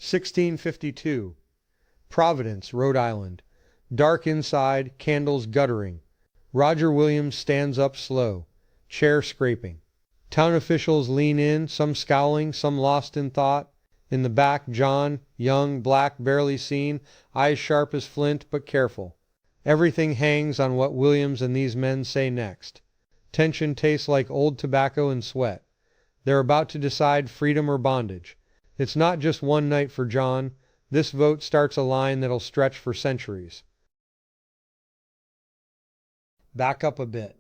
1652. Providence, Rhode Island. Dark inside, candles guttering. Roger Williams stands up slow, chair scraping. Town officials lean in, some scowling, some lost in thought. In the back, John, young, black, barely seen, eyes sharp as flint, but careful. Everything hangs on what Williams and these men say next. Tension tastes like old tobacco and sweat. They're about to decide freedom or bondage. It's not just one night for John. This vote starts a line that'll stretch for centuries. Back up a bit.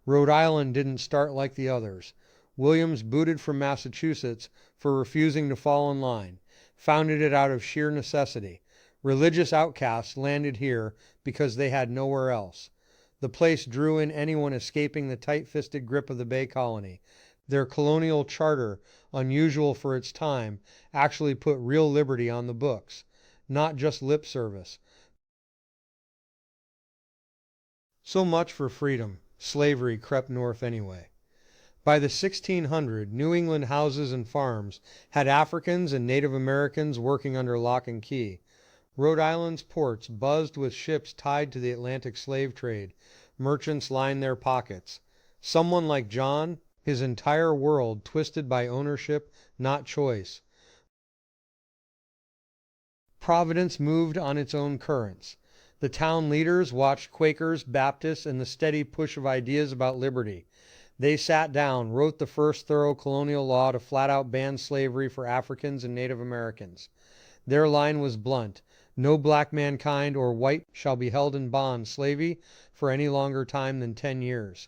Rhode Island didn't start like the others. Williams, booted from Massachusetts for refusing to fall in line, founded it out of sheer necessity. Religious outcasts landed here because they had nowhere else. The place drew in anyone escaping the tight-fisted grip of the Bay Colony. Their colonial charter, unusual for its time, actually put real liberty on the books, not just lip service. So much for freedom. Slavery crept north anyway. By the 1600s, New England houses and farms had Africans and Native Americans working under lock and key. Rhode Island's ports buzzed with ships tied to the Atlantic slave trade. Merchants lined their pockets. Someone like John, his entire world twisted by ownership, not choice. Providence moved on its own currents. The town leaders watched Quakers, Baptists, and the steady push of ideas about liberty. They sat down, wrote the first thorough colonial law to flat out ban slavery for Africans and Native Americans. Their line was blunt. No black mankind or white shall be held in bond, slavey, for any longer time than 10 years.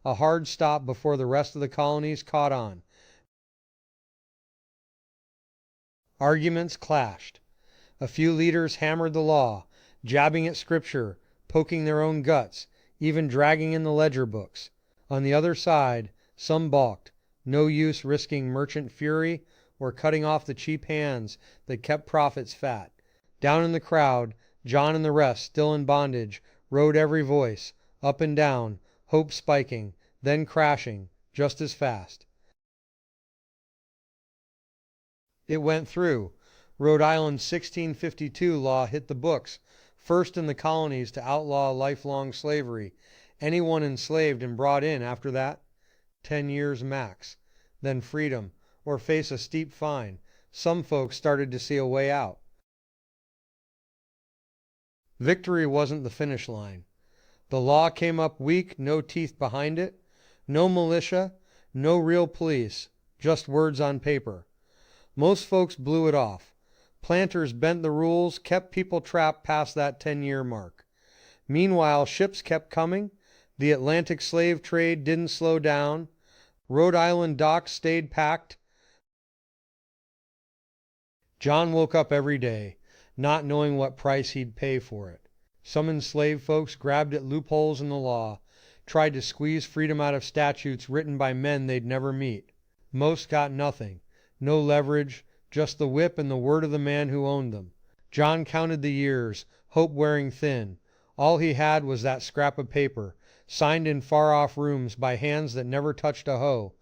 A hard stop before the rest of the colonies caught on. Arguments clashed. A few leaders hammered the law, jabbing at scripture, poking their own guts, even dragging in the ledger books. On the other side, some balked. No use risking merchant fury or cutting off the cheap hands that kept profits fat. Down in the crowd, John and the rest, still in bondage, rode every voice, up and down, hope spiking, then crashing, just as fast. It went through. Rhode Island's 1652 law hit the books, first in the colonies to outlaw lifelong slavery. Anyone enslaved and brought in after that, 10 years max. Then freedom, or face a steep fine. Some folks started to see a way out. Victory wasn't the finish line. The law came up weak, no teeth behind it, no militia, no real police, just words on paper. Most folks blew it off. Planters bent the rules, kept people trapped past that 10-year mark. Meanwhile, ships kept coming. The Atlantic slave trade didn't slow down. Rhode Island docks stayed packed. John woke up every day, not knowing what price he'd pay for it. Some enslaved folks grabbed at loopholes in the law, tried to squeeze freedom out of statutes written by men they'd never meet. Most got nothing. No leverage, just the whip and the word of the man who owned them. John counted the years, hope wearing thin. All he had was that scrap of paper, signed in far-off rooms by hands that never touched a hoe.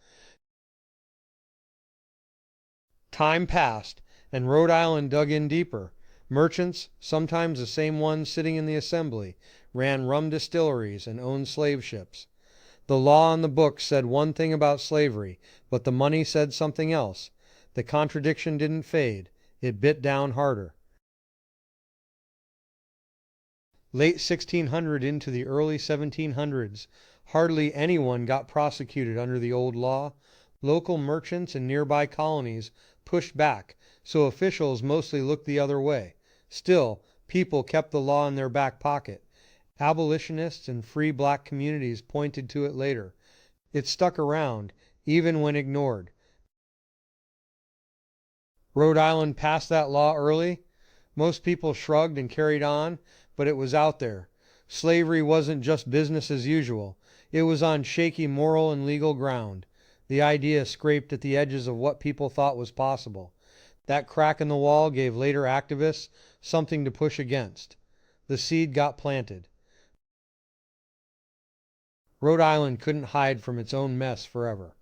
Time passed, and Rhode Island dug in deeper. Merchants, sometimes the same ones sitting in the assembly, ran rum distilleries and owned slave ships. The law on the books said one thing about slavery, but the money said something else. The contradiction didn't fade. It bit down harder. Late 1600 into the early 1700s, hardly anyone got prosecuted under the old law. Local merchants in nearby colonies pushed back, so officials mostly looked the other way. Still, people kept the law in their back pocket. Abolitionists and free black communities pointed to it later. It stuck around, even when ignored. Rhode Island passed that law early. Most people shrugged and carried on, but it was out there. Slavery wasn't just business as usual. It was on shaky moral and legal ground. The idea scraped at the edges of what people thought was possible. That crack in the wall gave later activists something to push against. The seed got planted. Rhode Island couldn't hide from its own mess forever.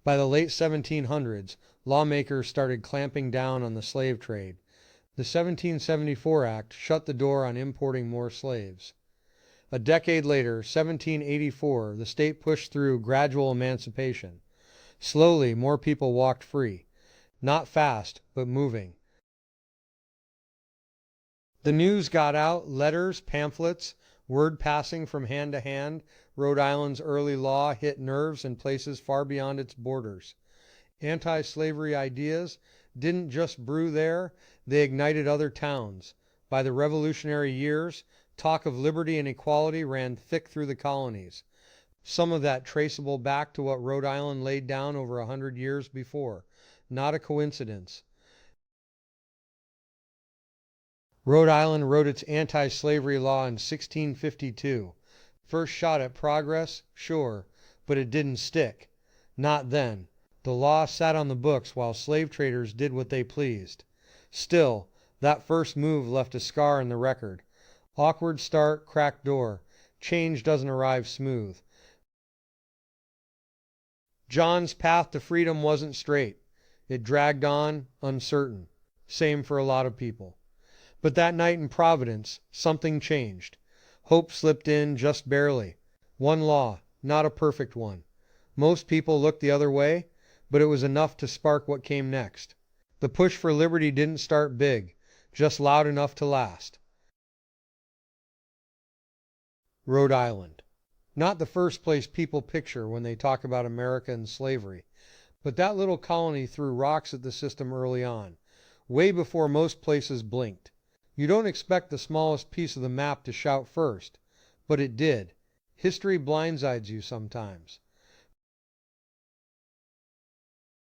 By the late 1700s, lawmakers started clamping down on the slave trade. The 1774 Act shut the door on importing more slaves. A decade later, 1784, the state pushed through gradual emancipation. Slowly, more people walked free. Not fast, but moving. The news got out, letters, pamphlets, word passing from hand to hand. Rhode Island's early law hit nerves in places far beyond its borders. Anti-slavery ideas didn't just brew there, they ignited other towns. By the Revolutionary years, talk of liberty and equality ran thick through the colonies. Some of that traceable back to what Rhode Island laid down over 100 years before. Not a coincidence. Rhode Island wrote its anti-slavery law in 1652. First shot at progress, sure, but it didn't stick. Not then. The law sat on the books while slave traders did what they pleased. Still, that first move left a scar in the record. Awkward start, cracked door. Change doesn't arrive smooth. John's path to freedom wasn't straight. It dragged on, uncertain. Same for a lot of people. But that night in Providence, something changed. Hope slipped in just barely. One law, not a perfect one. Most people looked the other way, but it was enough to spark what came next. The push for liberty didn't start big, just loud enough to last. Rhode Island. Not the first place people picture when they talk about America and slavery, but that little colony threw rocks at the system early on, way before most places blinked. You don't expect the smallest piece of the map to shout first, but it did. History blindsides you sometimes.